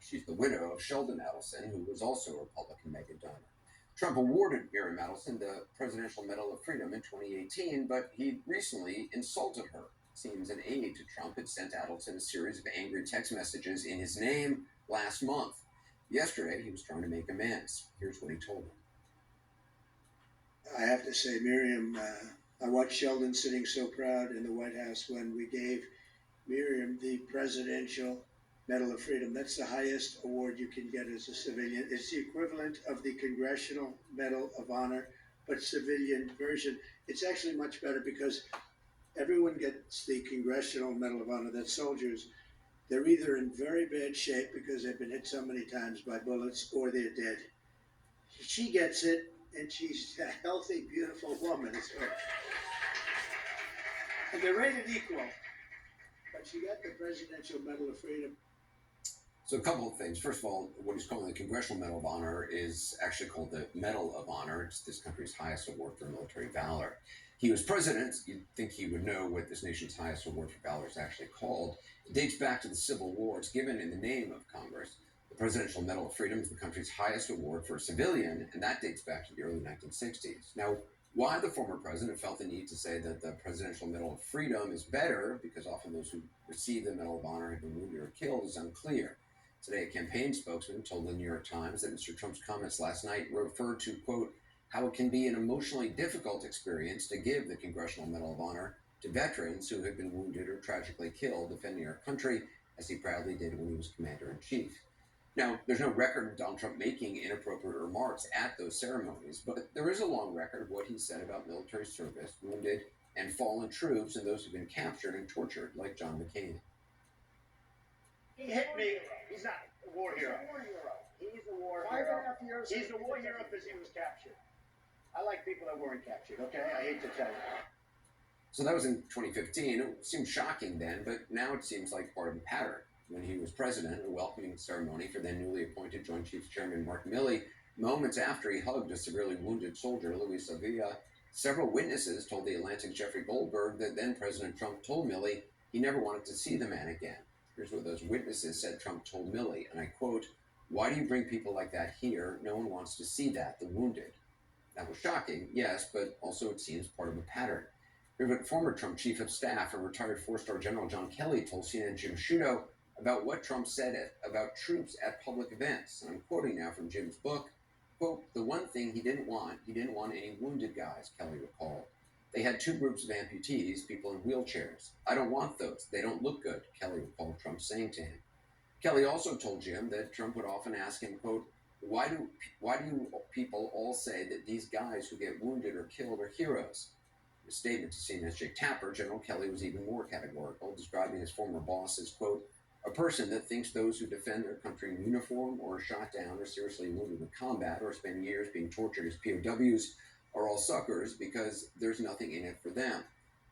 She's the widow of Sheldon Adelson, who was also a Republican mega donor. Trump awarded Miriam Adelson the Presidential Medal of Freedom in 2018, but he recently insulted her. It seems an aide to Trump had sent Adelson a series of angry text messages in his name last month. Yesterday, he was trying to make amends. Here's what he told him. I have to say, Miriam, I watched Sheldon sitting so proud in the White House when we gave Miriam the Presidential Medal of Freedom. That's the highest award you can get as a civilian. It's the equivalent of the Congressional Medal of Honor, but civilian version. It's actually much better because everyone gets the Congressional Medal of Honor. That's soldiers. They're either in very bad shape because they've been hit so many times by bullets or they're dead. She gets it, and she's a healthy, beautiful woman. And they're rated equal. But she got the Presidential Medal of Freedom. So a couple of things. First of all, what he's calling the Congressional Medal of Honor is actually called the Medal of Honor. It's this country's highest award for military valor. He was president. You'd think he would know what this nation's highest award for valor is actually called. It dates back to the Civil War. It's given in the name of Congress. The Presidential Medal of Freedom is the country's highest award for a civilian, and that dates back to the early 1960s. Now, why the former president felt the need to say that the Presidential Medal of Freedom is better, because often those who receive the Medal of Honor have been wounded or killed, is unclear. Today, a campaign spokesman told the New York Times that Mr. Trump's comments last night referred to, quote, how it can be an emotionally difficult experience to give the Congressional Medal of Honor to veterans who have been wounded or tragically killed defending our country, as he proudly did when he was commander-in-chief. Now, there's no record of Donald Trump making inappropriate remarks at those ceremonies, but there is a long record of what he said about military service, wounded and fallen troops, and those who've been captured and tortured, like John McCain. He hit me. He's not a war hero. He's a war hero. 5.5 years. He's a war hero because he was captured. I like people that weren't captured, okay? I hate to tell you. So that was in 2015. It seemed shocking then, but now it seems like part of a pattern. When he was president, a welcoming ceremony for then newly appointed Joint Chiefs Chairman Mark Milley, moments after he hugged a severely wounded soldier, Luis Avila, several witnesses told the Atlantic's Jeffrey Goldberg that then President Trump told Milley he never wanted to see the man again. Here's what those witnesses said Trump told Milley, and I quote, "Why do you bring people like that here? No one wants to see that, the wounded." That was shocking, yes, but also it seems part of a pattern. Here's what former Trump Chief of Staff and retired four-star General John Kelly told CNN Jim Sciutto about what Trump said about troops at public events. And I'm quoting now from Jim's book, quote, "The one thing he didn't want any wounded guys," Kelly recalled. "They had two groups of amputees, people in wheelchairs. I don't want those. They don't look good," Kelly recalled Trump saying to him. Kelly also told Jim that Trump would often ask him, quote, why do people all say that these guys who get wounded or killed are heroes?" In a statement to CNN's Jake Tapper, General Kelly was even more categorical, describing his former boss as, quote, "a person that thinks those who defend their country in uniform or are shot down or seriously wounded in combat or spend years being tortured as POWs are all suckers because there's nothing in it for them."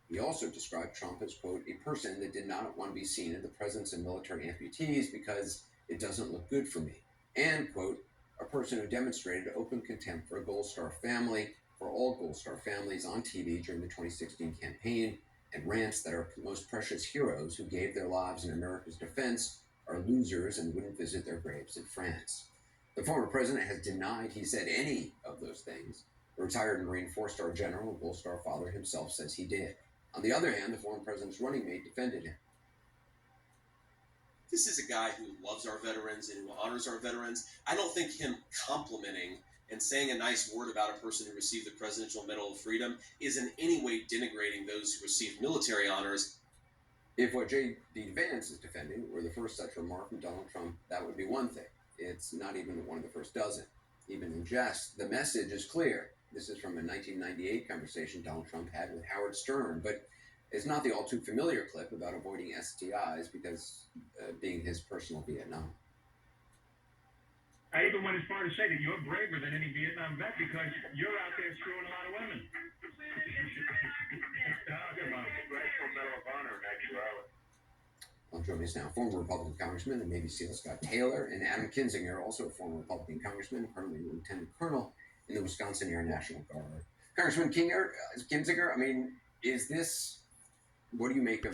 He also described Trump as, quote, "a person that did not want to be seen in the presence of military amputees because it doesn't look good for me," and, quote, "a person who demonstrated open contempt for a Gold Star family, for all Gold Star families on TV during the 2016 campaign, and rants that our most precious heroes who gave their lives in America's defense are losers and wouldn't visit their graves in France." The former president has denied he said any of those things. The retired Marine four-star general and Gold Star father himself says he did. On the other hand, the former president's running mate defended him. This is a guy who loves our veterans and who honors our veterans. I don't think him complimenting and saying a nice word about a person who received the Presidential Medal of Freedom is in any way denigrating those who received military honors. If what J.D. Vance is defending were the first such remark from Donald Trump, that would be one thing. It's not even one of the first dozen. Even in jest, the message is clear. This is from a 1998 conversation Donald Trump had with Howard Stern, but it's not the all too familiar clip about avoiding STIs because being his personal Vietnam. I even went as far to say that you're braver than any Vietnam vet because you're out there screwing a lot of women. Congressional Medal of Honor in actuality. Well, joining us now, former Republican Congressman and Navy SEAL Scott Taylor, and Adam Kinzinger, also a former Republican Congressman, currently Lieutenant Colonel in the Wisconsin Air National Guard. Congressman Kinzinger, I mean, is this, what do you make of